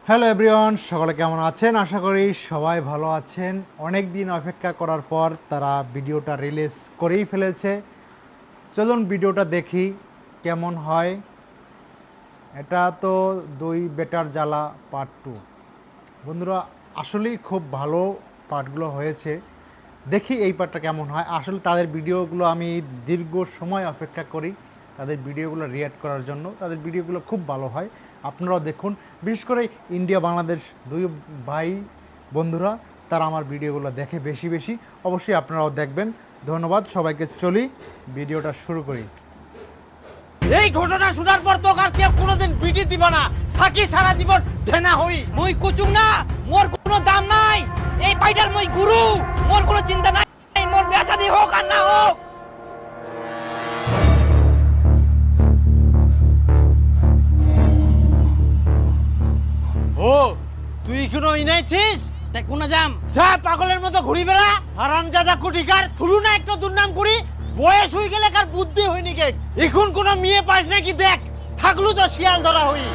Hello everyone, সকলে কেমন আছেন? আশা করি সবাই ভালো আছেন। অনেক দিন অপেক্ষা করার পর তারা ভিডিওটা রিলিজ করেই ফেলেছে। চলুন ভিডিওটা দেখি কেমন হয়। এটা তো দুই বেটার জ্বালা পার্ট 2। বন্ধুরা, আসলেই খুব ভালো পার্টগুলো হয়েছে। দেখি এই পার্টটা কেমন হয়। আসলে তাদের ভিডিওগুলো আমি দীর্ঘ সময় অপেক্ষা করি তাদের ভিডিওগুলো রিঅ্যাক্ট করার জন্য। তাদের ভিডিওগুলো খুব ভালো হয়, আপনারাও দেখুন। বিশেষ করে ইন্ডিয়া বাংলাদেশ দুই ভাই বন্ধুরা তারা আমার ভিডিওগুলো দেখে বেশি বেশি। অবশ্যই আপনারাও দেখবেন। ধন্যবাদ সবাইকে। চলি ভিডিওটা শুরু করি। এই ঘটনা শোনার পর তো আর কেউ কোনোদিন বিটি দিব না, থাকি সারা জীবন ধেনা হই। মুই কুচুং না, মোর কোনো দাম নাই। এই পাইটার মুই গুরু, মোর কোনো চিন্তা নাই। মোর বিয়া শাদী হোক আর না হোক। ও তুই এখনো ইনাইছিস? তাই কোনা যাম? যা পাগলের মতো ঘুরি বেড়া, হারামজাদা কুটিকার। থুলু না একটা দুর্নাম করি, বয়স হয়ে গেলে কার বুদ্ধি হয়নি কে। এখন কোন মেয়ে পাস নাকি দেখ, থাকলু তো শিয়াল ধরা হই।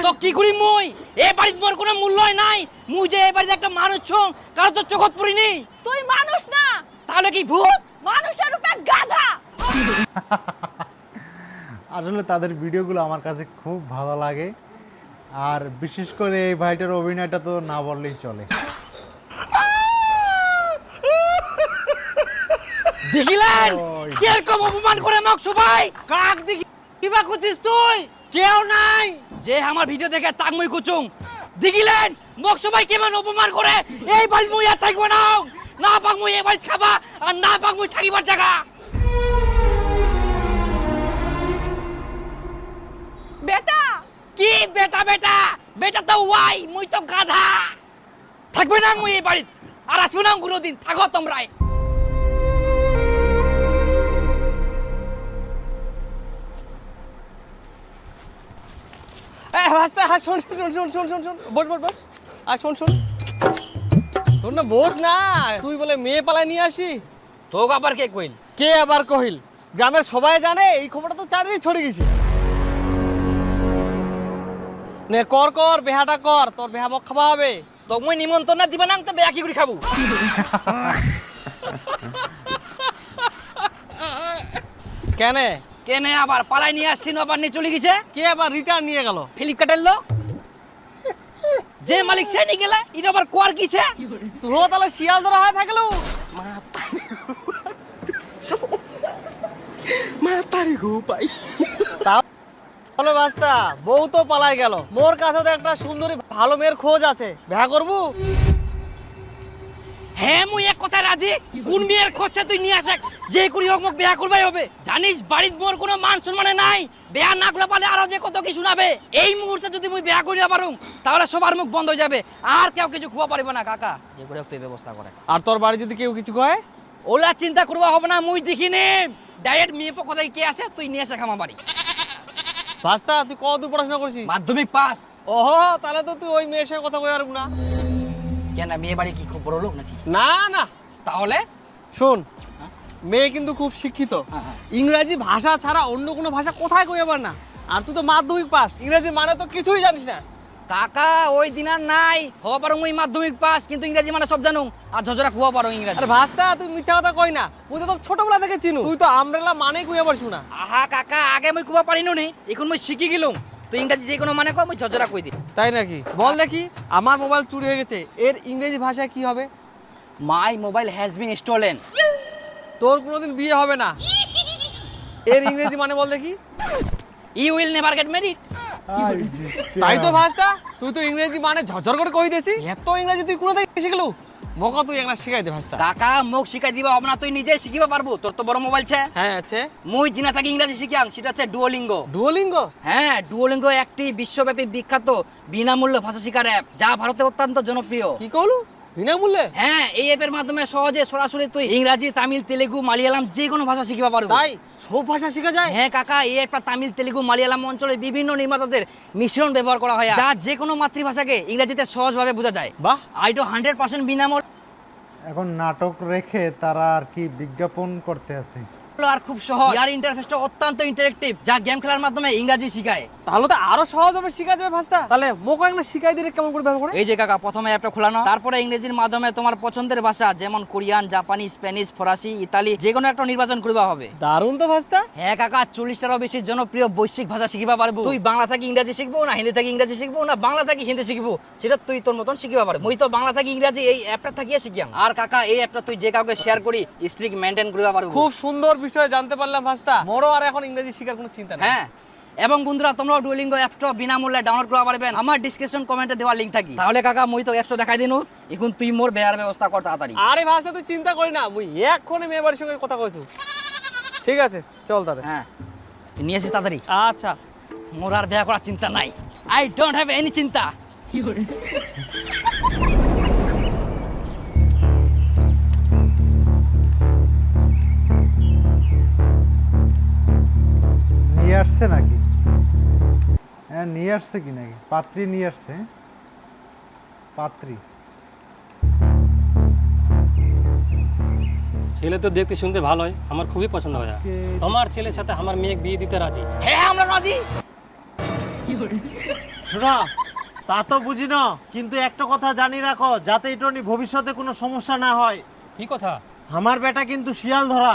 তো কি করি মুই? এই বাড়িত মোর কোনো মূল্যই নাই। মুই যে এই বাড়িতে একটা মানুষ ছং, কারো তো চোখত পড়িনি। তুই মানুষ না, তাহলে কি ভূত? মানুষের রূপে গাধা। আসলে তাদের ভিডিওগুলো আমার কাছে খুব ভালো লাগে। আর বিশেষ করে এই ভাইটার অভিনয়টা তো না বললেই চলে। দেখিলেন কিরকম অপমান করে মোক সবাই? কাক দেখি কিবা করছিস তুই? কেউ নাই। যে আমার ভিডিও দেখে তাক মুই কুচুং। দেখিলেন মোক সবাই কেমন অপমান করে? এই বাড়ি মুই আর থাকবো না। না পাক মুই এই বাড়ি খাবা, আর না পাক মুই থাকিবার জায়গা। বেটা, কি বেটা বেটা? বেটা তো ওয়াই, মুই তো গাধা। থাকবে না মুই এই বাড়িত, আর আসবে না কোনোদিন। থাকো তোমরাই। হাসতে হাস, শোন শোন শোন শোন শোন শোন শোন, বস বস বস। আর শোন শোন, শোন না, বস না। তুই বলে মেয়ে পালায় নিয়ে আসি? তোকে আবার কে কইল? কে আবার কহিল? গ্রামের সবাই জানে, এই খবরটা তো চারিদিকে ছড়ে গেছে। নে কর কর, বেহাটা কর, তোর বেহা মক খাওয়া হবে। তোকে মুই নিমন্ত্রণ দিবে না, তো বেয়া কি করে খাবো? কেনে? কেনে আবার পালাই নিয়ে আসছি, আবার নিয়ে চলে গেছে। কে আবার রিটার্ন নিয়ে গেল? ফ্লিপকার্টের লোক। যে মালিক সে নিয়ে গেলে, এটা আবার কোয়ার কিছে? তোরও তাহলে শিয়াল ধরা হয়ে থাকলো। তাহলে বাস্তা, বউ তো পালাই গেল, মোর কাছে তো একটা সুন্দরী ভালো মেয়ের খোঁজ আছে, দেখা করবো। হ্যাঁ, মুই এক কথা রাজি। কোন মেয়ের খোঁজছে তুই নিয়ে আসে, যে করি হোক মোক বিয়া করবাই হবে। জানিস বাড়ির মোর কোনো মান সম্মানে নাই। বিয়া না করে পালে আরো যে কত কি শোনাবে। এই মুহূর্তে যদি মুই বিয়া করি না পারুম, তাহলে সবার মুখ বন্ধ হয়ে যাবে, আর কেউ কিছু খুয়া পারিব না। কাকা যে করে তুই ব্যবস্থা করে। আর তোর বাড়ি যদি কেউ কিছু কয়? ওলা চিন্তা করবা হবে না, মুই দেখিনি। ডাইরেক্ট মেয়ে পক্ষ থেকে কে আসে তুই নিয়ে আসে খামা বাড়ি। বাস্তা, তুই কত দূর পড়াশোনা করছিস? মাধ্যমিক পাস। ওহো, তাহলে তো তুই ওই মেয়ের সঙ্গে কথা কই পারবো না। কেন, মেয়ে বাড়ি কি খুব বড় লোক নাকি? না না, তাহলে শোন, মেয়ে কিন্তু খুব শিক্ষিত। হ্যাঁ, হ্যাঁ। ইংরাজি ভাষা ছাড়া অন্য কোনো ভাষা কোথায় কই পার না। আর তুই তো মাধ্যমিক পাস, ইংরেজি মানে তো কিছুই জানিস না। কাকা ওই দিন আর নাই। হওয়া পারো মুই মাধ্যমিক পাস, কিন্তু ইংরেজি মানে সব জানো। আর ঝজরা খুয়া পারো ইংরেজি। আরে ভাস্তা, তুই মিথ্যা কথা কই না, তুই তো তোর ছোটবেলা থেকে চিনু। তুই তো আমরেলা মানে কই পারছু না। আহা কাকা, আগে মুই কুয়া পারিনো নি, এখন মুই শিখে গেলুম। তো ইংরেজি যে কোনো মানে কই, মুই ঝজরা কই দি। তাই নাকি? বল দেখি, আমার মোবাইল চুরি হয়ে গেছে, এর ইংরেজি ভাষায় কি হবে? My mobile has been stolen. তোর কোনোদিন বিয়ে হবে না, এর ইংরেজি মানে বল দেখি। You will never get married. তাই তো ভাস্তা, তুই তো ইংরেজি মানে ঝরঝর করে কই দিছি। এত ইংরেজি তুই কোথা থেকে শিখলু? মকা তুই একটা শিখাই দে ভাস্তা। কাকা মুখ শিখাই দিবা হবে না, তুই নিজে শিখিবা পারবো। তোর তো বড় মোবাইল ছে। হ্যাঁ আছে। মুই জিনা থাকি ইংরেজি শিখিয়াং, সেটা হচ্ছে ডুওলিঙ্গো। ডুওলিঙ্গো? হ্যাঁ, ডুওলিঙ্গো একটি বিশ্বব্যাপী বিখ্যাত বিনামূল্যে ভাষা শিক্ষার অ্যাপ, যা ভারতে অত্যন্ত জনপ্রিয়। কি কইলু? বিনামূল্যে? হ্যাঁ, এই অ্যাপের মাধ্যমে সহজে সরাসরি তুই ইংরাজি, তামিল, তেলেগু, মালয়ালাম যে কোনো ভাষা শিখবা পারবো। তাই সব ভাষা শেখা যায়? হ্যাঁ কাকা, এই অ্যাপটা তামিল, তেলেগু, মালয়ালাম অঞ্চলের বিভিন্ন নির্মাতাদের মিশ্রণ ব্যবহার করা হয়, যা যে কোনো মাতৃভাষাকে ইংরেজিতে সহজভাবে বোঝা যায়। বাহ, আইটো 100% বিনামূল্যে। এখন নাটক রেখে তারা আর কি বিজ্ঞাপন করতে আছে। আর খুব সহজ। ইয়ার ইন্টারফেসটা অত্যন্ত ইন্টারেক্টিভ, যা গেম খেলার মাধ্যমে ইংরেজি শিখায়। তাহলে তো আরো সহজ হবে, শিখা যাবে ভাস্তা। তাহলে মোকে একটা শিখাই দিলে কেমন করে ব্যবহার করে? এই যে কাকা, প্রথমে অ্যাপটা খোলানো, তারপরে ইংরেজির মাধ্যমে তোমার পছন্দের ভাষা যেমন কোরিয়ান, জাপানি, স্প্যানিশ, ফরাসি, ইতালি যে কোনো একটা নির্বাচন করবা হবে। দারুণ তো ভাস্তা। হ্যাঁ কাকা, 40টারও বেশি জনপ্রিয় বৈশ্বিক ভাষা শিখিবা পারবো। তুই বাংলা থেকে ইংরেজি শিখবো না হিন্দি থেকে ইংরেজি শিখবো না বাংলা থেকে হিন্দি শিখবো, সেটা তুই তোর মতন শিখিবা পারবো। মুই তো বাংলা থেকে ইংরেজি এই অ্যাপটা থাকিয়ে শিখিয়াম। আর কাকা, এই অ্যাপটা তুই যে কাউকে শেয়ার করি স্ট্রিক মেইনটেইন করবা পারবো। খুব সুন্দর বিষয় জানতে পারলাম ভাস্তা। মোরও আর এখন ইংরেজি শেখার কোনো চিন্তা নেই। হ্যাঁ, এবং বন্ধুরা তোমরাও ডুওলিঙ্গো অ্যাপটা বিনামূল্যে ডাউনলোড করতে পারবেন। আমার ডেসক্রিপশন কমেন্টে দেওয়া লিংক থাকি। তাহলে কাকা, মুই তো অ্যাপটা দেখাই দিনু, এখন তুই মোর বেয়ার ব্যবস্থা কর তাড়াতাড়ি। আরে ভাস্তা তুই চিন্তা করি না, মুই এক্ষুনি মেয়ে বাড়ির সঙ্গে কথা কইছু। ঠিক আছে চল তাহলে। হ্যাঁ, নিয়ে আসিস তাড়াতাড়ি। আচ্ছা। মোর আর বিয়া করার চিন্তা নাই, আই ডোন্ট হ্যাভ এনি চিন্তা। নিয়ে আসছে নাকি? হ্যাঁ নিয়ে আসছে কি নাকি? পাত্রী নিয়ে আসছে? পাত্রী ছেলে তো দেখতে শুনতে ভালোই, আমার খুবই পছন্দ হয়। তোমার ছেলের সাথে আমার মেয়ে বিয়ে দিতে রাজি। হ্যাঁ আমরা রাজি। শোনো, তা তো বুঝি না, কিন্তু একটা কথা জানি রাখো, যাতে এটা নিয়ে ভবিষ্যতে কোনো সমস্যা না হয়। কি কথা? আমার বেটা কিন্তু শিয়াল ধরা।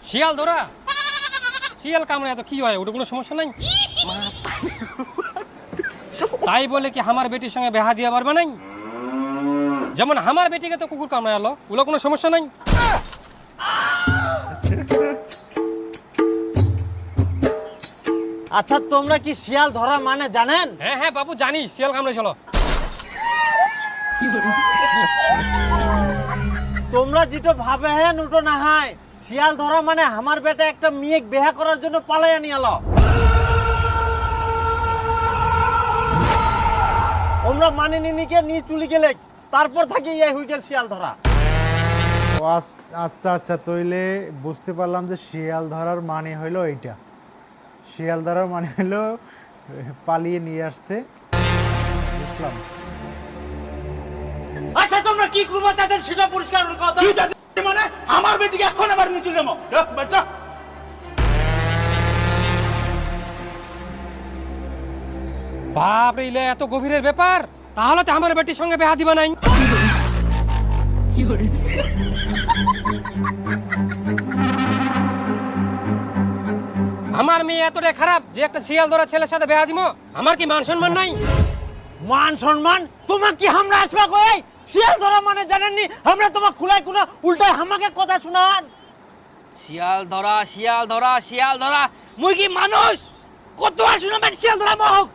শিয়াল ধরা? শিয়াল কামড়ে এত কি হয়, ওটা কোনো সমস্যা নাই। তাই বলে কি আমার বেটির সঙ্গে বেহা দিয়ে পারবে নাই? যেমন আমার বেটিকে তো কুকুর কামড়ে এলো, ওগুলো কোনো সমস্যা নাই। আচ্ছা, তোমরা কি শিয়াল ধরা মানে জানেন? হ্যাঁ হ্যাঁ বাবু জানি, শিয়াল কামড়ে চলো। তোমরা যেটা ভাবে হ্যাঁ উটো না হয়, শিয়াল ধরা মানে আমার বেটা একটা মেয়ে বিয়ে করার জন্য পালাইয়া নিয়ে এলো। আমরা মানে নিনিকে নিয়ে চলে গেলে তারপর থাকি এই হয়ে গেল শিয়াল ধরা। ও আচ্ছা আচ্ছা, তইলে বুঝতে পারলাম যে শিয়াল ধরার মানে হইলো এইটা। শিয়াল ধরার মানে হইলো পালিয়ে নিয়ে আসছে, বুঝলাম। আচ্ছা, তোমরা কি করবা চাচ্ছেন সেটা পরিষ্কার কথা। কি চাচ্ছেন মানে? আমার বেটিকে এখন আবার নিয়ে চলে যাবো। বাচ্চা বাপ রে, ইলে এত গভীরের ব্যাপার। তাহলে তো আমার বেটির সঙ্গে বেহা দিবা নাই। আমার মেয়ে এতটাই খারাপ যে একটা শিয়াল ধরা ছেলের সাথে বেহা দিব? আমার কি মান সম্মান নাই? মান সম্মান তোমার কি আমরা আসবা কই? শিয়াল ধরা মানে জানেননি? আমরা তোমার খুলাই কোনো উল্টায় আমাকে কথা শোনান। শিয়াল ধরা, শিয়াল ধরা, শিয়াল ধরা, মুই কি মানুষ? কত আর শুনবেন শিয়াল ধরা মহক?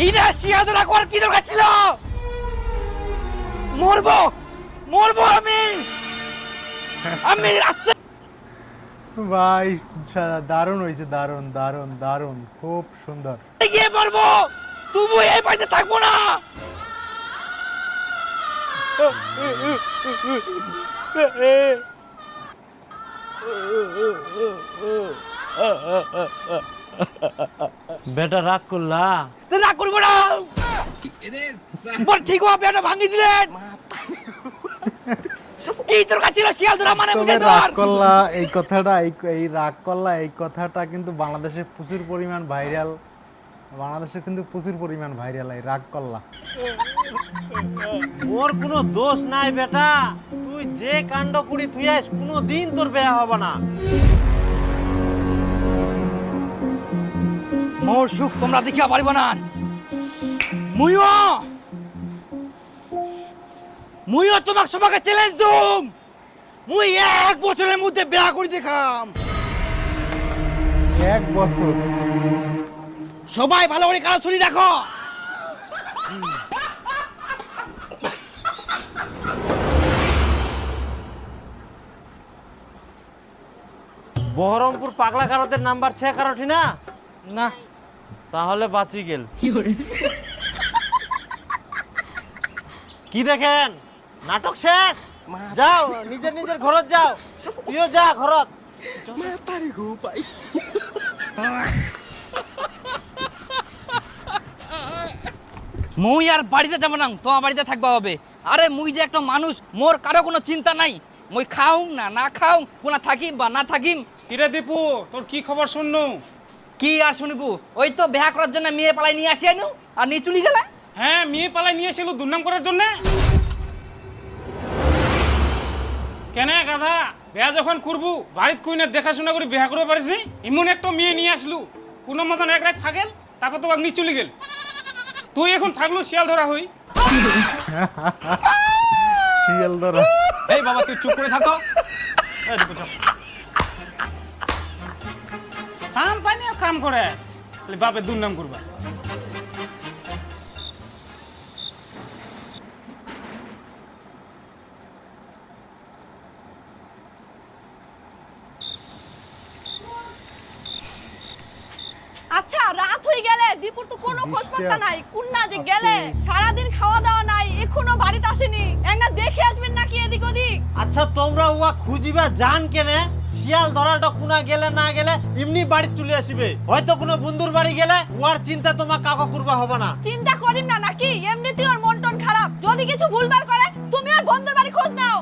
এই না শিয়াল ধরা করার কি দরকার ছিল? মরবো মরবো আমি রাস্তা ভাই দারুণ হয়েছে, দারুণ দারুণ দারুণ, খুব সুন্দর। গিয়ে মরবো, তবু এই পাশে থাকবো না। বেটা রাগ করলা? রাগ করবো না, বল ঠিক হবে, এটা ভাঙি দিলেন। কি দরকার ছিল শিয়াল ধরা মানে? তবে রাগ করলা এই কথাটা, এই রাগ করলা এই কথাটা কিন্তু বাংলাদেশে প্রচুর পরিমাণ ভাইরাল। বাংলাদেশে কিন্তু প্রচুর পরিমাণ ভাইরাল এই রাগ করলা। মোর কোনো দোষ নাই বেটা, তুই যে কাণ্ড করি তুই আস, কোনো দিন তোর বিয়ে হবে না। মোর সুখ তোমরা দেখিয়া পারিব না। মুইও তোমাকে সবাইকে চ্যালেঞ্জ দুম, মুই 1 বছরের মধ্যে বিয়া করে দেখাম। 1 বছর? সবাই ভালো করে কাজ শুনি রাখো। বহরমপুর পাগলা কারতের নাম্বার 6 কারোটি না? না, তাহলে বাঁচি গেল। কি দেখেন, নাটক শেষ। যাও নিজের নিজের ঘরত যাও, তুইও যা ঘরত। মুই আর বাড়িতে যাব না, তোমার বাড়িতে থাকবা হবে। আরে মুই যে একটা মানুষ, মোর কারো কোনো চিন্তা নাই। মুই খাও না খাও, কোনা থাকিম বা না থাকিম। কিরে দীপু, তোর কি খবর শুননু? কি আর শুনবো, ওই তো বিয়া করার জন্য মেয়ে পালাই নিয়ে আসি আনু আর নিয়ে চলে গেলে। হ্যাঁ, মেয়ে পালাই নিয়ে এসেছিল দুর্নাম করার জন্য। কেন গাধা, বিয়া যখন করবু বাড়িত কুইনের দেখাশোনা করে বিয়া করতে পারিস নি? এমন একটা মেয়ে নিয়ে আসলু, কোনো মতন এক রাত থাকেল, তারপর তো নিয়ে চলে গেল। তুই এখন থাকলু শিয়াল ধরা হই। শিয়াল ধরা। এই বাবা তুই চুপ করে থাকো। এই দীপু চুপ। কাম পাই না কাম করে, খালি বাপের দুর্নাম করবা। আচ্ছা রাত হয়ে গেলে দীপুর তো কোনো খোঁজ পাত্তা নাই, কোন না যে গেলে, সারাদিন খাওয়া দাওয়া নাই, এখনো বাড়িতে আসেনি। একবার দেখে আসবেন নাকি এদিক ওদিক? আচ্ছা তোমরা উয়া খুঁজিবা জান কেনে? শিয়াল ধরাটা কোনা গেলে না গেলে এমনি বাড়ি চলে আসবে। হয়তো কোনো বন্ধুর বাড়ি গেলে উয়ার চিন্তা তোমার কাকা করবা হবে না। চিন্তা করিম না নাকি? এমনিতেই ওর মন টন খারাপ, যদি কিছু ভুলভাল করে তুমি আর বন্ধুর বাড়ি খোঁজ নাও।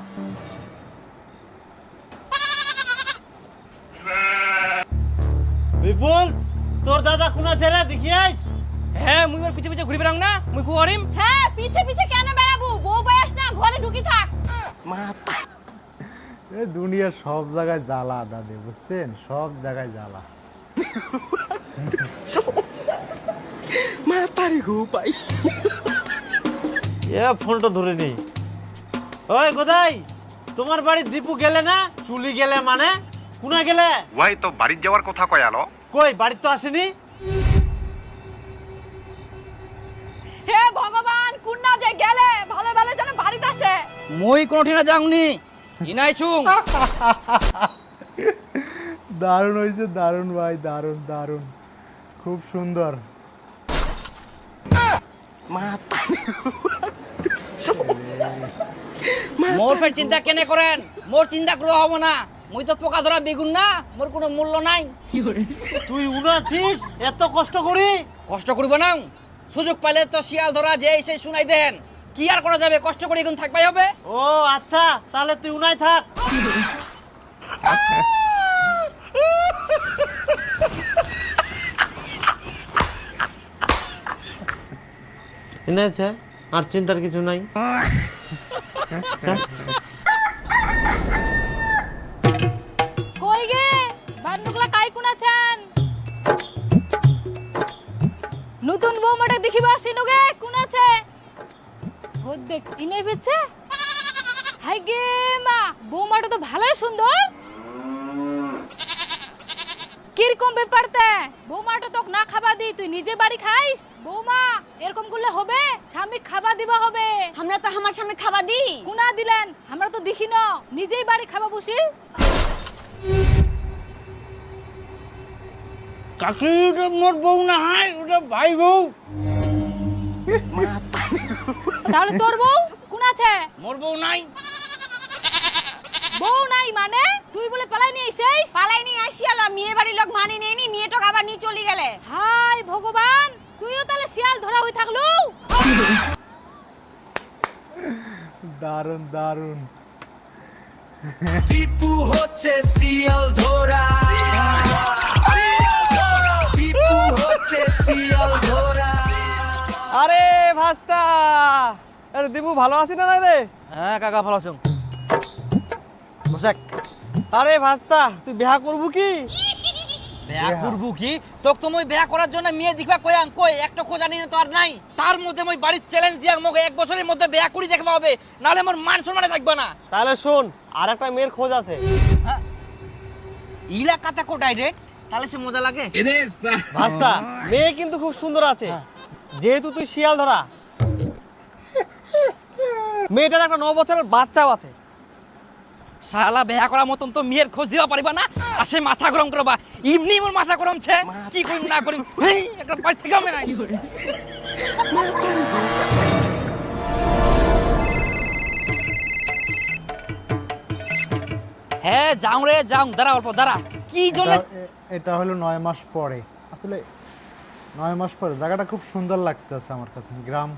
বিপুল, তোর দাদা কোনা ছেড়ে দেখিয়াই। হ্যাঁ, মুই ওর পিছে পিছে ঘুরে বেড়াং না, মুই কুয়ারিম। হ্যাঁ, পিছে পিছে কেন বেড়াবো? বউ বয়স না, ঘরে ঢুকি থাক। এই দুনিয়ার সব জায়গায় জ্বালা দাদি, বুঝছেন? সব জায়গায় জ্বালা। ফোনটা ধরে নি। ওই কোথায় তোমার বাড়ি? দীপু গেলে না? চুলি গেলে মানে কোনা গেলে? ওয়াই তো বাড়ির যাওয়ার কথা কয় আলো। কই বাড়ি তো আসেনি। হে ভগবান, কোন না যে গেলে, ভালো ভালো যেন বাড়িতে আসে। মুই কোনো ঠিনা যাওনি, ইনাই ছুং। দারুণ হয়েছে, দারুণ ভাই, দারুণ দারুণ, খুব সুন্দর। মোর ফের চিন্তা কেনে করেন? মোর চিন্তা করে হবো না, মুই তো পোকা ধরা বেগুন না, মোর কোনো মূল্য নাই। তুই উনাছিস এত কষ্ট করি? কষ্ট করবো না, সুযোগ পাইলে তো শিয়াল ধরা যে সেই শুনাই দেন। কি আর করা যাবে, কষ্ট করে এখন থাকবাই হবে। ও আচ্ছা, তাহলে তুই উনাই থাক। এনেছে আর চিন্তার কিছু নাই। কই গে বান্দুকলা কাই কোন আছেন? নতুন বৌমাটা দেখিবা আসিনু গে, কোন আছে? ও দেখ ইনে পেছে। হাই গে মা, বৌমাটা তো ভালোই সুন্দর। কিরকম ব্যাপারতে? বৌমাটা তোক না খাবা দি, তুই নিজে বাড়ি খাইস? বৌমা এরকম করলে হবে? স্বামী খাবা দিবা হবে। আমরা তো আমার সামনে খাবা দি। কুনা দিলেন, আমরা তো দেখি না, নিজেই বাড়ি খাবা বসিল। কাকি ওটা মোর বউ না হয়, ওটা ভাই বউ। তাহলে তোর বউ কোন আছে? মোর বউ নাই। বউ নাই মানে? তুই বলে পালাই নিয়ে এসেছিস? পালাই নিয়ে আসিয়ালা, মেয়ের বাড়ির লোক মানি নেয়নি, মেয়েটাকে আবার নিয়ে চলে গেলে। হাই ভগবান, তুইও তাহলে শিয়াল ধরা হই থাকলু। দারুণ দারুণ। টিপু হচ্ছে শিয়াল ধরা, টিপু হচ্ছে শিয়াল ধরা। আরে ভাস্তা, আরে দীপু ভালো আছিস না রে? হ্যাঁ কাকা ভালো আছো। বসাক। আরে ভাস্তা, তুই বিয়া করবু কি? বিয়া করবো কি? তোক তো মই বিয়া করার জন্য মেয়ে দেখবা কয়াং, কই একটা খোঁজ আনি না তো আর নাই। তার মধ্যে মই বাড়ির চ্যালেঞ্জ দিয়াং, মোক 1 বছরের মধ্যে বিয়া করি দেখবা হবে, নালে মোর মান সম্মানে থাকবে না। তাহলে শোন, আর একটা মেয়ের খোঁজ আছে। ইলাকাতে কো ডাইরেক্ট, তাহলে সে মজা লাগে। ভাস্তা, মেয়ে কিন্তু খুব সুন্দর আছে। যেহেতু তুই শিয়াল ধরা, মেয়েটার একটা 9 বছরের বাচ্চাও আছে। শালা বিয়া করার মতন তো মেয়ের খোঁজ দিবা পারিবা না, আসে মাথা গরম করবা। এমনি মোর মাথা গরমছে, কি করিম না করিম। হেই একটা বাড়ি থেকে আমি নাই। হ্যাঁ যাও রে যাও, দাঁড়া অল্প দাঁড়া। কি জন্য? এটা হলো 9 মাস পরে। আসলে 9 মাস পরে জায়গাটা খুব সুন্দর লাগতেছে আমার কাছে, গ্রাম,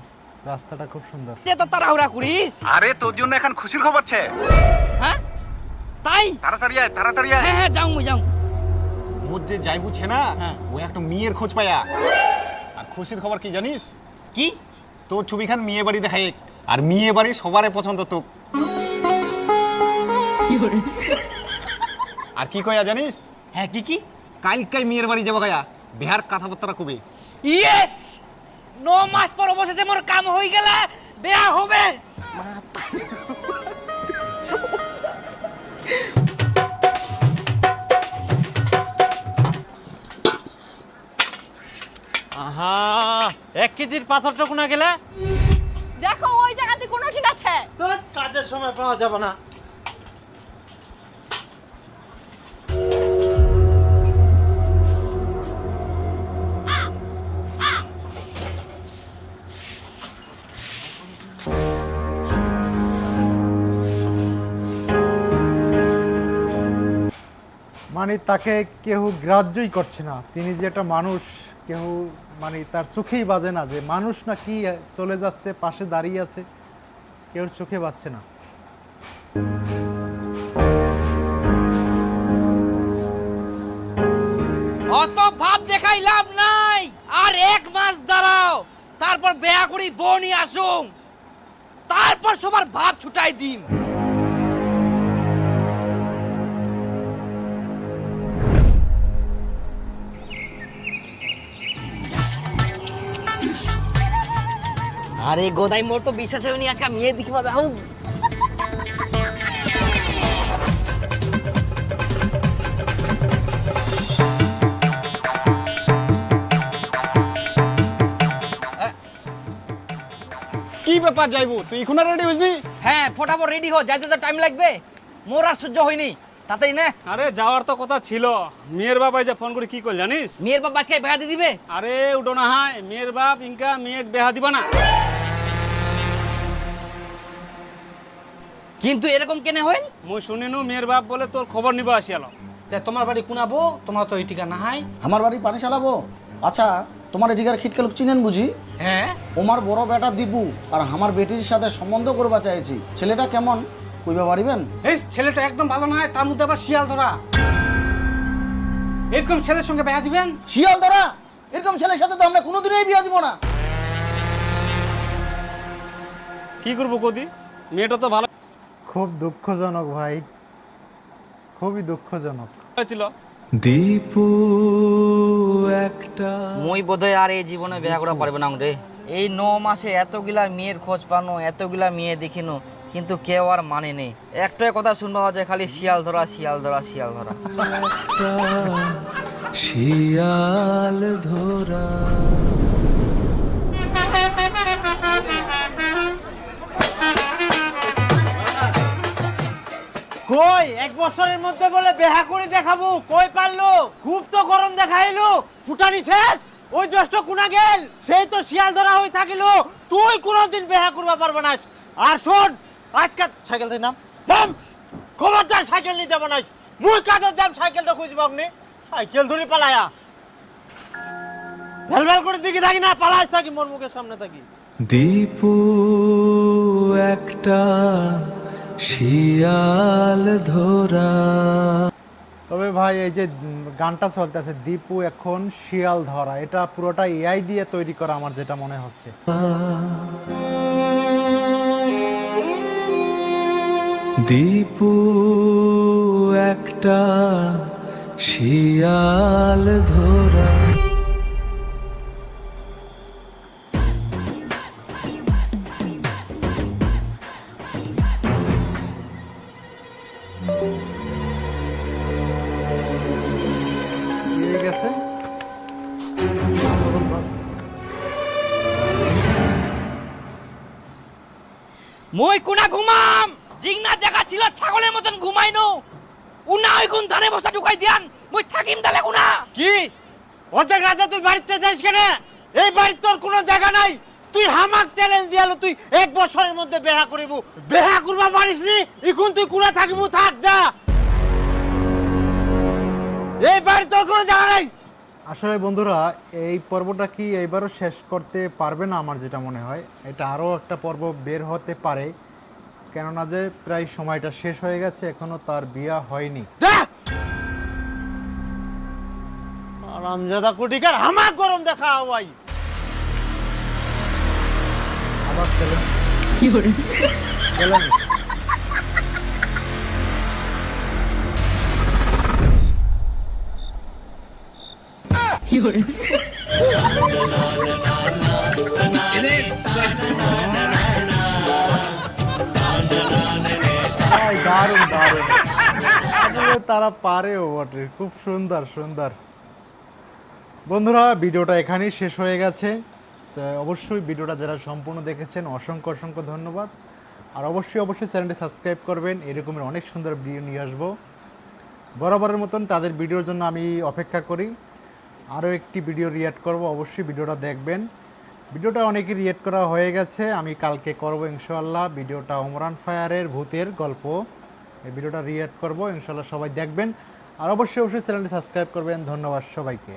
রাস্তাটা খুব সুন্দর। যে তো তাড়াহুড়া করিস, আরে তোর জন্য এখন খুশির খবর ছে। হ্যাঁ তাই? তাড়াতাড়ি আয়, তাড়াতাড়ি আয়। হ্যাঁ হ্যাঁ যাও যাও। মোর যে যাই বুঝছে না, হ্যাঁ। ও একটা মেয়ের খোঁজ পায়া। আর খুশির খবর কি জানিস? কি? তোর ছবিখান মেয়ে বাড়ি দেখাই, আর মেয়ে বাড়ি সবারই পছন্দ তো। আর কি কয়া জানিস? হ্যাঁ কি কি? কালকাই মেয়ের বাড়ি যাবো গায়া, বিহার কথাবার্তা কবে। ইয়েস, 9 মাস পর অবশেষে মোর কাম হয়ে গেল, বিয়া হবে। আহা, 1 কেজির পাথরটা কোনা গেলে? দেখো ওই জায়গাতে কোনো ঠিক আছে? তোর কাজের সময় পাওয়া যাবে না। মানে তাকে কেউ গ্রাহ্যই করছে না, তিনি যে একটা মানুষ, কেউ মানে তার চোখেই বাজে না যে মানুষ না কি চলে যাচ্ছে, পাশে দাঁড়িয়ে আছে, কেউ চোখে বাজছে না। অত ভাব দেখাই লাভ নাই, আর 1 মাস দাঁড়াও, তারপর বিয়া করি বউ নিয়ে আসুম, তারপর সবার ভাব ছুটাই দিম। আরে গোদাই মোর তো বিশ্বাস হয়নি, আজকে মেয়ে দেখিবা যাও। কি ব্যাপার যাইবো, তুই এখন রেডি হইসনি? হ্যাঁ ফটাফট রেডি হো, যাইতে তো টাইম লাগবে, মোর আর সহ্য হয়নি, তাতেই না। আরে যাওয়ার তো কথা ছিল, মেয়ের বাবাই যে ফোন করে কি কল জানিস? মেয়ের বাপ আজকে বেড়া দিয়ে দিবে। আরে উঠো না, হাই মেয়ের বাপ ইনকা মেয়ে বেহা দিবা না। কিন্তু এরকম কেনে হইল? মুই শুনিনু মেয়ের বাপ বলে তোর খবর নিবা আসিয়ালো। তোমার বাড়ি কুনাবো, তোমার তো এই ঠিকানা হাই। আমার বাড়ি পানি চালাবো। আচ্ছা, তোমার এদিকার খিটকে লোক চিনেন বুঝি? হ্যাঁ ওমার বড় বেটা দীপু আর আমার বেটির সাথে সম্বন্ধ করবা চাইছি। ছেলেটা কেমন কইবা পারিবেন? এই ছেলেটা একদম ভালো নয়, তার মধ্যে আবার শিয়াল ধরা। এরকম ছেলের সঙ্গে বেয়া দিবেন? শিয়াল ধরা? এরকম ছেলের সাথে তো আমরা কোনোদিনই বিয়ে দিব না। কি করবো কদি, মেয়েটা তো ভালো খুব দুঃখজনক ভাই, খুবই দুঃখজনক ছিল। দীপু একটা মই বোধহয় আর এই জীবনে বিয়া করা পারবে না রে। এই 9 মাসে এতগুলা মেয়ের খোঁজ পানো, এতগুলা মেয়ে দেখিনো, কিন্তু কেউ আর মানে নেই। একটাই কথা শুনবা যে খালি শিয়াল ধরা, শিয়াল ধরা, শিয়াল ধরা। শিয়াল ধরা। কই 1 বছরের মধ্যে বলে বেহা করে দেখাবো, কই পারলো? খুব তো গরম দেখাইলো, ফুটানি শেষ। ওই জ্যেষ্ঠ কুনা গেল, সেই তো শিয়াল ধরা হয়ে থাকিলো, তুই কোনোদিন বেহা করবা পারবা না। আর শোন, আজকে সাইকেল দিয়ে নাম, খবরদার সাইকেল নিয়ে যাবো না। মুই কাজের যাম, সাইকেলটা খুঁজবো আপনি, সাইকেল ধরে পালায়া ভেলভেল করে দিকে থাকি না, পালাস থাকি মোর মুখের সামনে থাকি। দীপু একটা শিয়াল ধরা। তবে ভাই এই যে গানটা চলতেছে দীপু এখন শিয়াল ধরা, এটা পুরোটা এআই দিয়ে তৈরি করা আমার যেটা মনে হচ্ছে। দীপু একটা শিয়াল ধরা। ঠিক আছে, মই কোনা ঘুমাম, জিংনা জায়গা ছিল ছাগলের মতন ঘুমাইনো, উনা ওই কোন ধানে বস্তা ঢুকাই দিয়ান, মই থাকিম তালে কোনা। কি অর্ধেক রাতে তুই বাড়িতে যাইস কেন? এই বাড়ির তোর কোনো জায়গা নাই। তুই হামাক চ্যালেঞ্জ দিয়ালো, তুই 1 বছরের মধ্যে বেহা করিব, বেহা করবা পারিস নি, এখন তুই কুড়া থাকিব, থাক যা। এই বাড়ির তোর কোনো জায়গা নাই। আসলে বন্ধুরা এই পর্বটা কি এইবারও শেষ করতে পারবে না আমার যেটা মনে হয়, এটা আরও একটা পর্ব বের হতে পারে, কেননা যে প্রায় সময়টা শেষ হয়ে গেছে, এখনো তার বিয়ে হয়নি। আরামজাদা কোটিকার আমার গরম দেখা হওয়াই আবার ছেলে দারুণ দারুণ, আসলে তারা পারেও বটে, খুব সুন্দর সুন্দর। বন্ধুরা ভিডিওটা এখানেই শেষ হয়ে গেছে, তো অবশ্যই ভিডিওটা যারা সম্পূর্ণ দেখেছেন অসংখ্য অসংখ্য ধন্যবাদ। আর অবশ্যই চ্যানেলটি সাবস্ক্রাইব করবেন, এরকমের অনেক সুন্দর ভিডিও নিয়ে আসবো বরাবরের মতন। তাদের ভিডিওর জন্য আমি অপেক্ষা করি, আরও একটি ভিডিও রিঅ্যাক্ট করব, অবশ্যই ভিডিওটা দেখবেন। ভিডিওটা অনেকে রিঅ্যাক্ট করা হয়ে গেছে, আমি কালকে করব ইনশাআল্লাহ। ভিডিওটা ওমরান ফায়ারের ভূতের গল্প, এই ভিডিওটা রিঅ্যাক্ট করব ইনশাআল্লাহ, সবাই দেখবেন। আর অবশ্যই চ্যানেলটি সাবস্ক্রাইব করবেন। ধন্যবাদ সবাইকে।